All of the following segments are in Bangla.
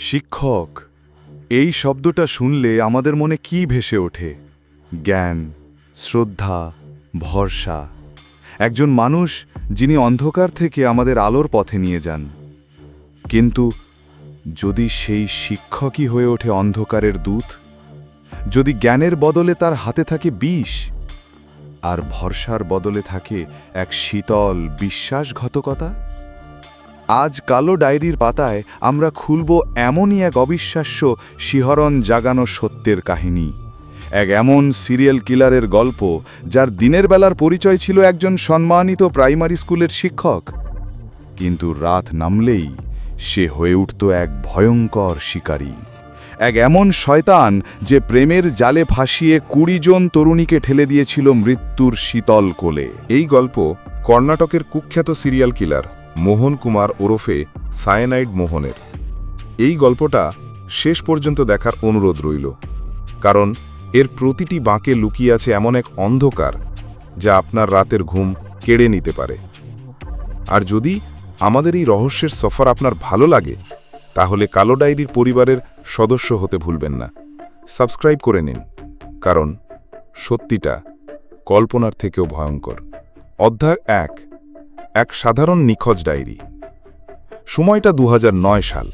শিক্ষক এই শব্দটা শুনলে আমাদের মনে কি ভেসে ওঠে? জ্ঞান, শ্রদ্ধা, ভরসা। একজন মানুষ যিনি অন্ধকার থেকে আমাদের আলোর পথে নিয়ে যান। কিন্তু যদি সেই শিক্ষকই হয়ে ওঠে অন্ধকারের দূত, যদি জ্ঞানের বদলে তার হাতে থাকে বিষ, আর ভরসার বদলে থাকে এক শীতল বিশ্বাসঘাতকতা। আজ কালো ডায়েরির পাতায় আমরা খুলব এমনই এক অবিশ্বাস্য শিহরণ জাগানো সত্যের কাহিনী, এক এমন সিরিয়াল কিলারের গল্প যার দিনের বেলার পরিচয় ছিল একজন সম্মানিত প্রাইমারি স্কুলের শিক্ষক, কিন্তু রাত নামলেই সে হয়ে উঠত এক ভয়ঙ্কর শিকারী, এক এমন শয়তান যে প্রেমের জালে ফাঁসিয়ে ২০ জন তরুণীকে ঠেলে দিয়েছিল মৃত্যুর শীতল কোলে। এই গল্প কর্ণাটকের কুখ্যাত সিরিয়াল কিলার মোহন কুমার ওরফে সায়ানাইড মোহনের। এই গল্পটা শেষ পর্যন্ত দেখার অনুরোধ রইল, কারণ এর প্রতিটি বাঁকে লুকিয়ে আছে এমন এক অন্ধকার যা আপনার রাতের ঘুম কেড়ে নিতে পারে। আর যদি আমাদের এই রহস্যের সফর আপনার ভালো লাগে, তাহলে কালো ডায়েরির পরিবারের সদস্য হতে ভুলবেন না। সাবস্ক্রাইব করে নিন, কারণ সত্যিটা কল্পনার থেকেও ভয়ঙ্কর। অধ্যায় ১, এক সাধারণ নিখোঁজ ডায়েরি। সময়টা ২০০৯ সাল।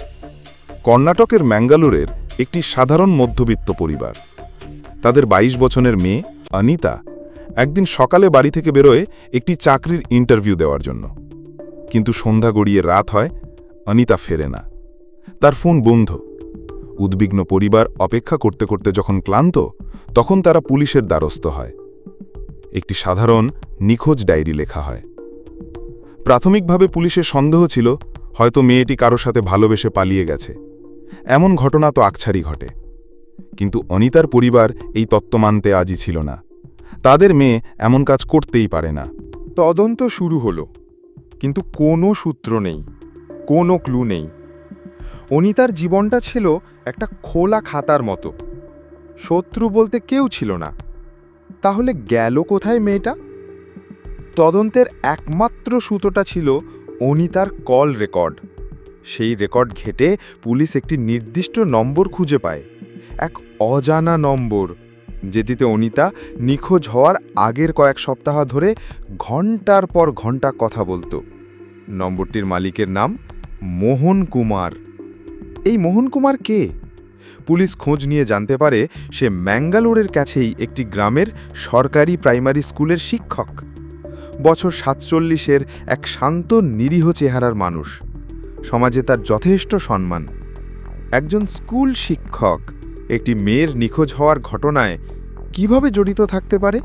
কর্ণাটকের ম্যাঙ্গালোরের একটি সাধারণ মধ্যবিত্ত পরিবার। তাদের ২২ বছরের মেয়ে অনিতা একদিন সকালে বাড়ি থেকে বেরোয় একটি চাকরির ইন্টারভিউ দেওয়ার জন্য। কিন্তু সন্ধ্যা গড়িয়ে রাত হয়, অনিতা ফেরে না। তার ফোন বন্ধ। উদ্বিগ্ন পরিবার অপেক্ষা করতে করতে যখন ক্লান্ত, তখন তারা পুলিশের দ্বারস্থ হয়। একটি সাধারণ নিখোঁজ ডায়েরি লেখা হয়। প্রাথমিকভাবে পুলিশের সন্দেহ ছিল হয়তো মেয়েটি কারো সাথে ভালোবেসে পালিয়ে গেছে। এমন ঘটনা তো আকছারি ঘটে। কিন্তু অনিতার পরিবার এই তত্ত্ব মানতে আজই ছিল না। তাদের মেয়ে এমন কাজ করতেই পারে না। তদন্ত শুরু হলো, কিন্তু কোনো সূত্র নেই, কোনো ক্লু নেই। অনিতার জীবনটা ছিল একটা খোলা খাতার মতো। শত্রু বলতে কেউ ছিল না। তাহলে গেল কোথায় মেয়েটা? তদন্তের একমাত্র সূত্রটা ছিল অনিতার কল রেকর্ড। সেই রেকর্ড ঘেঁটে পুলিশ একটি নির্দিষ্ট নম্বর খুঁজে পায়, এক অজানা নম্বর, যেটিতে অনিতা নিখোঁজ হওয়ার আগের কয়েক সপ্তাহ ধরে ঘন্টার পর ঘন্টা কথা বলতো। নম্বরটির মালিকের নাম মোহন কুমার। এই মোহন কুমার কে? পুলিশ খোঁজ নিয়ে জানতে পারে সে ম্যাঙ্গালোরের কাছেই একটি গ্রামের সরকারি প্রাইমারি স্কুলের শিক্ষক। বছর ৪৭-এর এক শান্ত নিরীহ চেহারার মানুষ। সমাজে তার যথেষ্ট সম্মান। একজন স্কুল শিক্ষক একটি মেয়ের নিখোঁজ হওয়ার ঘটনায় কিভাবে জড়িত থাকতে পারে?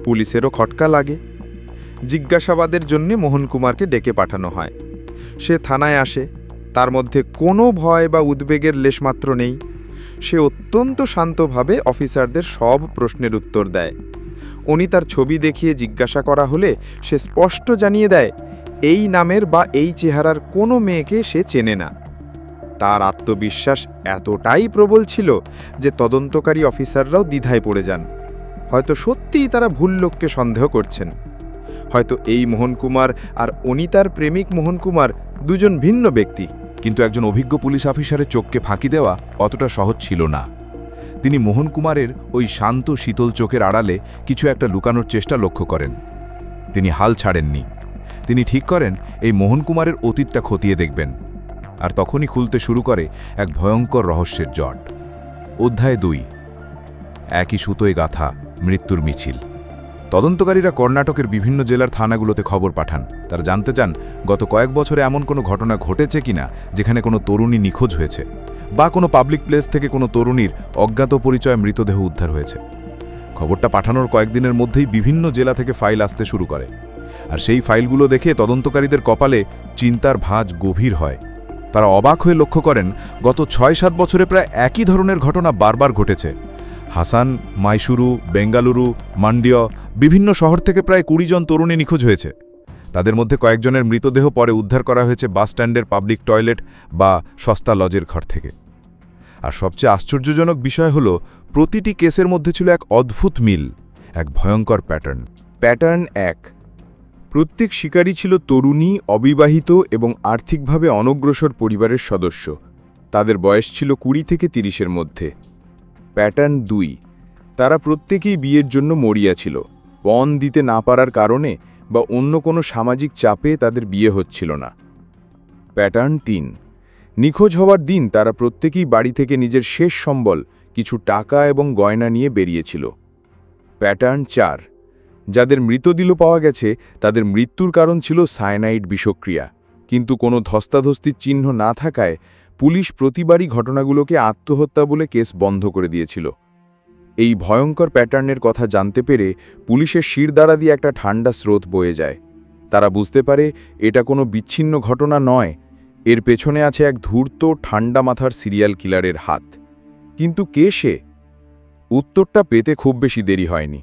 পুলিশেরও খটকা লাগে। জিজ্ঞাসাবাদের জন্য মোহন কুমারকে ডেকে পাঠানো হয়। সে থানায় আসে। তার মধ্যে কোনো ভয় বা উদ্বেগের লেশমাত্র নেই। সে অত্যন্ত শান্তভাবে অফিসারদের সব প্রশ্নের উত্তর দেয়। অনিতার ছবি দেখিয়ে জিজ্ঞাসা করা হলে সে স্পষ্ট জানিয়ে দেয় এই নামের বা এই চেহারার কোনো মেয়েকে সে চেনে না। তার আত্মবিশ্বাস এতটাই প্রবল ছিল যে তদন্তকারী অফিসাররাও দ্বিধায় পড়ে যান। হয়তো সত্যিই তারা ভুল লোককে সন্দেহ করছেন। হয়তো এই মোহন কুমার আর অনিতার প্রেমিক মোহন কুমার দুজন ভিন্ন ব্যক্তি। কিন্তু একজন অভিজ্ঞ পুলিশ অফিসারের চোখকে ফাঁকি দেওয়া অতটা সহজ ছিল না। তিনি মোহন কুমারের ওই শান্ত শীতল চোখের আড়ালে কিছু একটা লুকানোর চেষ্টা লক্ষ্য করেন। তিনি হাল ছাড়েননি। তিনি ঠিক করেন এই মোহন কুমারের অতীতটা খতিয়ে দেখবেন। আর তখনই খুলতে শুরু করে এক ভয়ঙ্কর রহস্যের জট। অধ্যায় ২, একই সুতোয় গাঁথা মৃত্যুর মিছিল। তদন্তকারীরা কর্ণাটকের বিভিন্ন জেলার থানাগুলোতে খবর পাঠান। তারা জানতে চান গত কয়েক বছরে এমন কোনো ঘটনা ঘটেছে কিনা যেখানে কোনো তরুণী নিখোঁজ হয়েছে, বা কোনো পাবলিক প্লেস থেকে কোনো তরুণীর অজ্ঞাত পরিচয় মৃতদেহ উদ্ধার হয়েছে। খবরটা পাঠানোর কয়েকদিনের মধ্যেই বিভিন্ন জেলা থেকে ফাইল আসতে শুরু করে। আর সেই ফাইলগুলো দেখে তদন্তকারীদের কপালে চিন্তার ভাঁজ গভীর হয়। তারা অবাক হয়ে লক্ষ্য করেন গত ৬-৭ বছরে প্রায় একই ধরনের ঘটনা বারবার ঘটেছে। হাসান, মাইসুরু, বেঙ্গালুরু, মান্ডিয়া বিভিন্ন শহর থেকে প্রায় ২০ জন তরুণী নিখোঁজ হয়েছে। তাদের মধ্যে কয়েকজনের মৃতদেহ পরে উদ্ধার করা হয়েছে বাসস্ট্যান্ডের পাবলিক টয়লেট বা সস্তা লজের ঘর থেকে। আর সবচেয়ে আশ্চর্যজনক বিষয় হল প্রতিটি কেসের মধ্যে ছিল এক অদ্ভুত মিল, এক ভয়ঙ্কর প্যাটার্ন। প্যাটার্ন ১। প্রত্যেক শিকারী ছিল তরুণী, অবিবাহিত এবং আর্থিকভাবে অনগ্রসর পরিবারের সদস্য। তাদের বয়স ছিল 20 থেকে 30-এর মধ্যে। প্যাটার্ন 2, তারা প্রত্যেকেই বিয়ের জন্য মরিয়া ছিল। পণ দিতে না পারার কারণে বা অন্য কোনো সামাজিক চাপে তাদের বিয়ে হচ্ছিল না। প্যাটার্ন 3, নিখোঁজ হওয়ার দিন তারা প্রত্যেকেই বাড়ি থেকে নিজের শেষ সম্বল কিছু টাকা এবং গয়না নিয়ে বেরিয়েছিল। প্যাটার্ন 4, যাদের মৃতদেহ পাওয়া গেছে তাদের মৃত্যুর কারণ ছিল সায়ানাইড বিষক্রিয়া, কিন্তু কোনো ধস্তাধস্তির চিহ্ন না থাকায় পুলিশ প্রতিবারই ঘটনাগুলোকে আত্মহত্যা বলে কেস বন্ধ করে দিয়েছিল। এই ভয়ঙ্কর প্যাটার্নের কথা জানতে পেরে পুলিশের শিরদাঁড়া দিয়ে একটা ঠান্ডা স্রোত বয়ে যায়। তারা বুঝতে পারে এটা কোনো বিচ্ছিন্ন ঘটনা নয়, এর পেছনে আছে এক ধূর্ত ঠান্ডা মাথার সিরিয়াল কিলারের হাত। কিন্তু কে সে? উত্তরটা পেতে খুব বেশি দেরি হয়নি।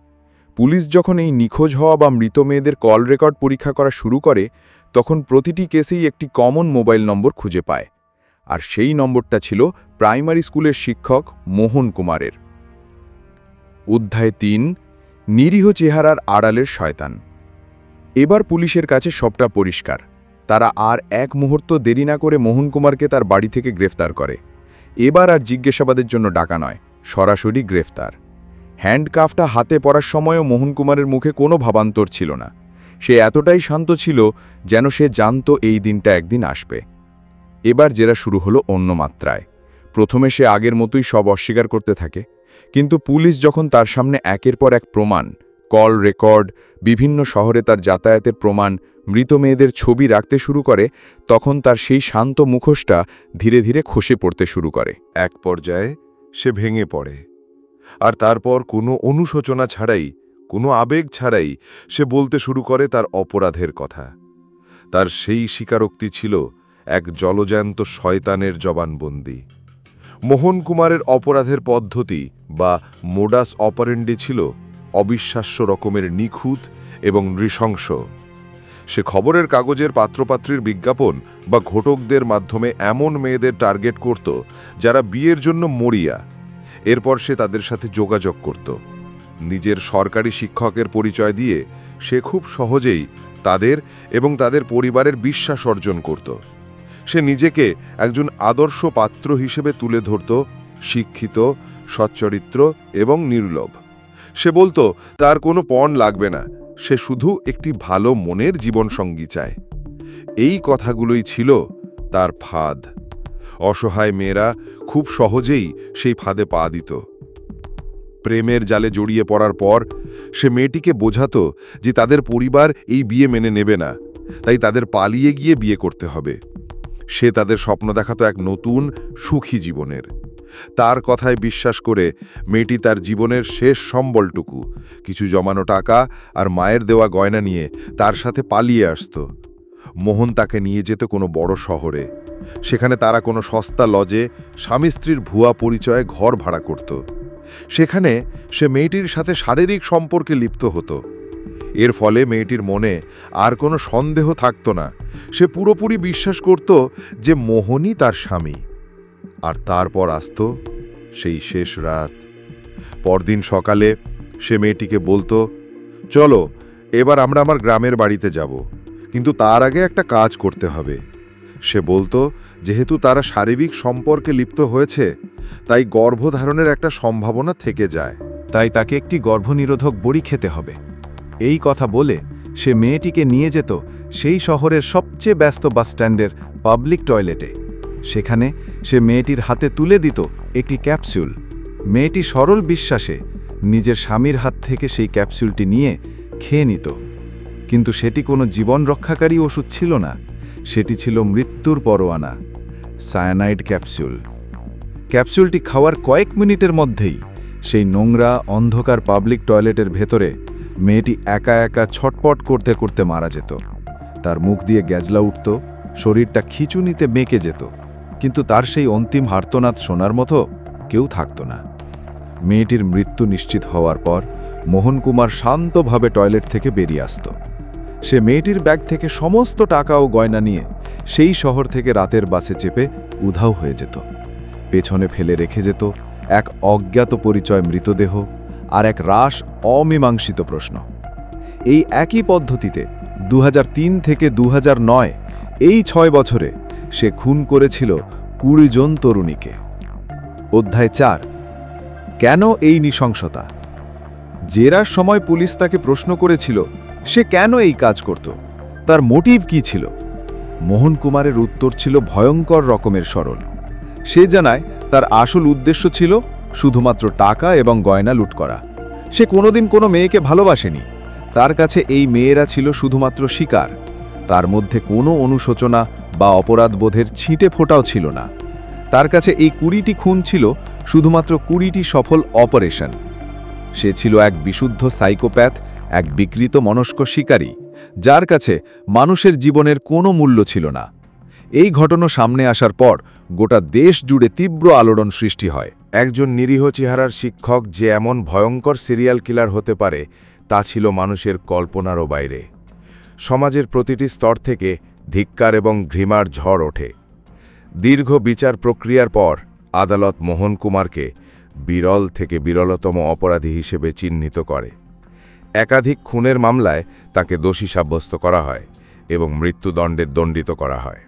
পুলিশ যখন এই নিখোঁজ হওয়া বা মৃত মেয়েদের কল রেকর্ড পরীক্ষা করা শুরু করে, তখন প্রতিটি কেসেই একটি কমন মোবাইল নম্বর খুঁজে পায়, আর সেই নম্বরটা ছিল প্রাইমারি স্কুলের শিক্ষক মোহন কুমারের। অধ্যায় 3, নিরীহ চেহারার আড়ালের শয়তান। এবার পুলিশের কাছে সবটা পরিষ্কার। তারা আর এক মুহূর্ত দেরি না করে মোহন কুমারকে তার বাড়ি থেকে গ্রেফতার করে। এবার আর জিজ্ঞাসাবাদের জন্য ডাকা নয়, সরাসরি গ্রেফতার। হ্যান্ডকাফটা হাতে পড়ার সময়ও মোহন কুমারের মুখে কোনো ভাবান্তর ছিল না। সে এতটাই শান্ত ছিল যেন সে জানত এই দিনটা একদিন আসবে। এবার জেরা শুরু হলো অন্য মাত্রায়। প্রথমে সে আগের মতোই সব অস্বীকার করতে থাকে, কিন্তু পুলিশ যখন তার সামনে একের পর এক প্রমাণ, কল রেকর্ড, বিভিন্ন শহরে তার যাতায়াতের প্রমাণ, মৃত মেয়েদের ছবি রাখতে শুরু করে, তখন তার সেই শান্ত মুখোশটা ধীরে ধীরে খসে পড়তে শুরু করে। এক পর্যায়ে সে ভেঙে পড়ে, আর তারপর কোনো অনুশোচনা ছাড়াই, কোনো আবেগ ছাড়াই সে বলতে শুরু করে তার অপরাধের কথা। তার সেই স্বীকারোক্তি ছিল এক জলজ্যান্ত শয়তানের জবানবন্দি। মোহন কুমারের অপরাধের পদ্ধতি বা মোডাস অপারেন্ডি ছিল অবিশ্বাস্য রকমের নিখুঁত এবং নৃশংস। সে খবরের কাগজের পাত্রপাত্রীর বিজ্ঞাপন বা ঘটকদের মাধ্যমে এমন মেয়েদের টার্গেট করত যারা বিয়ের জন্য মরিয়া। এরপর সে তাদের সাথে যোগাযোগ করত। নিজের সরকারি শিক্ষকের পরিচয় দিয়ে সে খুব সহজেই তাদের এবং তাদের পরিবারের বিশ্বাস অর্জন করত। সে নিজেকে একজন আদর্শ পাত্র হিসেবে তুলে ধরত, শিক্ষিত, সচ্চরিত্র এবং নির্লোভ। সে বলতো তার কোনো পণ লাগবে না, সে শুধু একটি ভালো মনের জীবনসঙ্গী চায়। এই কথাগুলোই ছিল তার ফাঁদ। অসহায় মেয়েরা খুব সহজেই সেই ফাঁদে পা দিত। প্রেমের জালে জড়িয়ে পড়ার পর সে মেয়েটিকে বোঝাতো যে তাদের পরিবার এই বিয়ে মেনে নেবে না, তাই তাদের পালিয়ে গিয়ে বিয়ে করতে হবে। সে তাদের স্বপ্ন দেখাতো এক নতুন সুখী জীবনের। তার কথায় বিশ্বাস করে মেয়েটি তার জীবনের শেষ সম্বলটুকু, কিছু জমানো টাকা আর মায়ের দেওয়া গয়না নিয়ে তার সাথে পালিয়ে আসত। মোহন তাকে নিয়ে যেত কোনো বড় শহরে। সেখানে তারা কোনো সস্তা লজে স্বামী স্ত্রীর ভুয়া পরিচয়ে ঘর ভাড়া করত। সেখানে সে মেয়েটির সাথে শারীরিক সম্পর্কে লিপ্ত হতো। এর ফলে মেয়েটির মনে আর কোনো সন্দেহ থাকত না। সে পুরোপুরি বিশ্বাস করত যে মোহনই তার স্বামী। আর তারপর আসত সেই শেষ রাত। পরদিন সকালে সে মেয়েটিকে বলতো, চলো এবার আমরা আমার গ্রামের বাড়িতে যাব, কিন্তু তার আগে একটা কাজ করতে হবে। সে বলতো যেহেতু তারা শারীরিক সম্পর্কে লিপ্ত হয়েছে, তাই গর্ভধারণের একটা সম্ভাবনা থেকে যায়। তাই তাকে একটি গর্ভনিরোধক বড়ি খেতে হবে। এই কথা বলে সে মেয়েটিকে নিয়ে যেত সেই শহরের সবচেয়ে ব্যস্ত বাসস্ট্যান্ডের পাবলিক টয়লেটে। সেখানে সে মেয়েটির হাতে তুলে দিত একটি ক্যাপসুল। মেয়েটি সরল বিশ্বাসে নিজের স্বামীর হাত থেকে সেই ক্যাপসুলটি নিয়ে খেয়ে নিত। কিন্তু সেটি কোনো জীবন রক্ষাকারী ওষুধ ছিল না, সেটি ছিল মৃত্যুর পরোয়ানা, সায়ানাইড ক্যাপসুল। ক্যাপসুলটি খাওয়ার কয়েক মিনিটের মধ্যেই সেই নোংরা অন্ধকার পাবলিক টয়লেটের ভেতরে মেয়েটি একা একা ছটপট করতে করতে মারা যেত। তার মুখ দিয়ে গ্যাজলা উঠত, শরীরটা খিঁচুনিতে বেঁকে যেত, কিন্তু তার সেই অন্তিম আর্তনাদ শোনার মতো কেউ থাকত না। মেয়েটির মৃত্যু নিশ্চিত হওয়ার পর মোহন কুমার শান্তভাবে টয়লেট থেকে বেরিয়ে আসত। সে মেয়েটির ব্যাগ থেকে সমস্ত টাকা ও গয়না নিয়ে সেই শহর থেকে রাতের বাসে চেপে উধাও হয়ে যেত। পেছনে ফেলে রেখে যেত এক অজ্ঞাত পরিচয় মৃতদেহ আর এক রাশ অমীমাংসিত প্রশ্ন। এই একই পদ্ধতিতে 2003 থেকে 2009 এই 6 বছরে সে খুন করেছিল 20 জন তরুণীকে। অধ্যায় 4। কেন এই নৃশংসতা? জেরার সময় পুলিশ তাকে প্রশ্ন করেছিল সে কেন এই কাজ করত, তার মোটিভ কি ছিল। মোহন কুমারের উত্তর ছিল ভয়ঙ্কর রকমের সরল। সে জানায় তার আসল উদ্দেশ্য ছিল শুধুমাত্র টাকা এবং গয়না লুট করা। সে কোনোদিন কোনো মেয়েকে ভালোবাসেনি। তার কাছে এই মেয়েরা ছিল শুধুমাত্র শিকার। তার মধ্যে কোনো অনুশোচনা বা অপরাধবোধের ছিটে ফোঁটাও ছিল না। তার কাছে এই 20টি খুন ছিল শুধুমাত্র 20টি সফল অপারেশন। সে ছিল এক বিশুদ্ধ সাইকোপ্যাথ, এক বিকৃত মনস্ক শিকারী, যার কাছে মানুষের জীবনের কোনো মূল্য ছিল না। এই ঘটনা সামনে আসার পর গোটা দেশ জুড়ে তীব্র আলোড়ন সৃষ্টি হয়। একজন নিরীহ চেহারার শিক্ষক যে এমন ভয়ঙ্কর সিরিয়াল কিলার হতে পারে তা ছিল মানুষের কল্পনারও বাইরে। সমাজের প্রতিটি স্তর থেকে ধিক্কার এবং ঘৃণার ঝড় ওঠে। দীর্ঘ বিচার প্রক্রিয়ার পর আদালত মোহন কুমারকে বিরল থেকে বিরলতম অপরাধী হিসেবে চিহ্নিত করে। একাধিক খুনের মামলায় তাকে দোষী সাব্যস্ত করা হয় এবং মৃত্যুদণ্ডে দণ্ডিত করা হয়।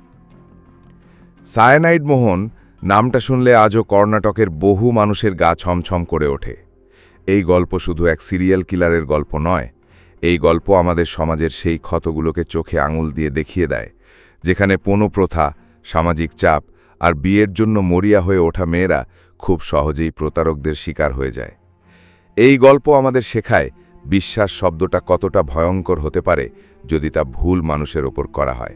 সায়ানাইড মোহন নামটা শুনলে আজও কর্ণাটকের বহু মানুষের গা ছমছম করে ওঠে। এই গল্প শুধু এক সিরিয়াল কিলারের গল্প নয়, এই গল্প আমাদের সমাজের সেই ক্ষতগুলোকে চোখে আঙুল দিয়ে দেখিয়ে দেয়, যেখানে পণপ্রথা, সামাজিক চাপ আর বিয়ের জন্য মরিয়া হয়ে ওঠা মেয়েরা খুব সহজেই প্রতারকদের শিকার হয়ে যায়। এই গল্প আমাদের শেখায় বিশ্বাস শব্দটা কতটা ভয়ঙ্কর হতে পারে যদি তা ভুল মানুষের ওপর করা হয়।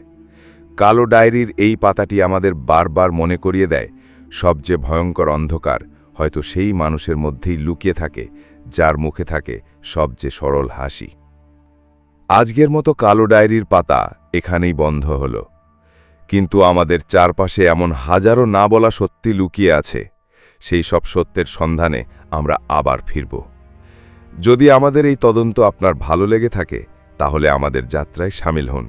কালো ডায়েরির এই পাতাটি আমাদের বারবার মনে করিয়ে দেয় সবচেয়ে ভয়ঙ্কর অন্ধকার হয়তো সেই মানুষের মধ্যেই লুকিয়ে থাকে যার মুখে থাকে সবচেয়ে সরল হাসি। আজকের মতো কালো ডায়েরির পাতা এখানেই বন্ধ হলো, কিন্তু আমাদের চারপাশে এমন হাজারো না বলা সত্যি লুকিয়ে আছে। সেই সব সত্যের সন্ধানে আমরা আবার ফিরব। যদি আমাদের এই তদন্ত আপনার ভালো লেগে থাকে তাহলে আমাদের যাত্রায় শামিল হন।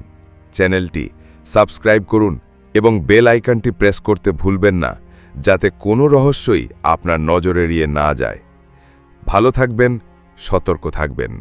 চ্যানেলটি সাবস্ক্রাইব করুন এবং বেল আইকনটি প্রেস করতে ভুলবেন না, যাতে কোনো রহস্যই আপনার নজর এড়িয়ে না যায়। ভালো থাকবেন, সতর্ক থাকবেন।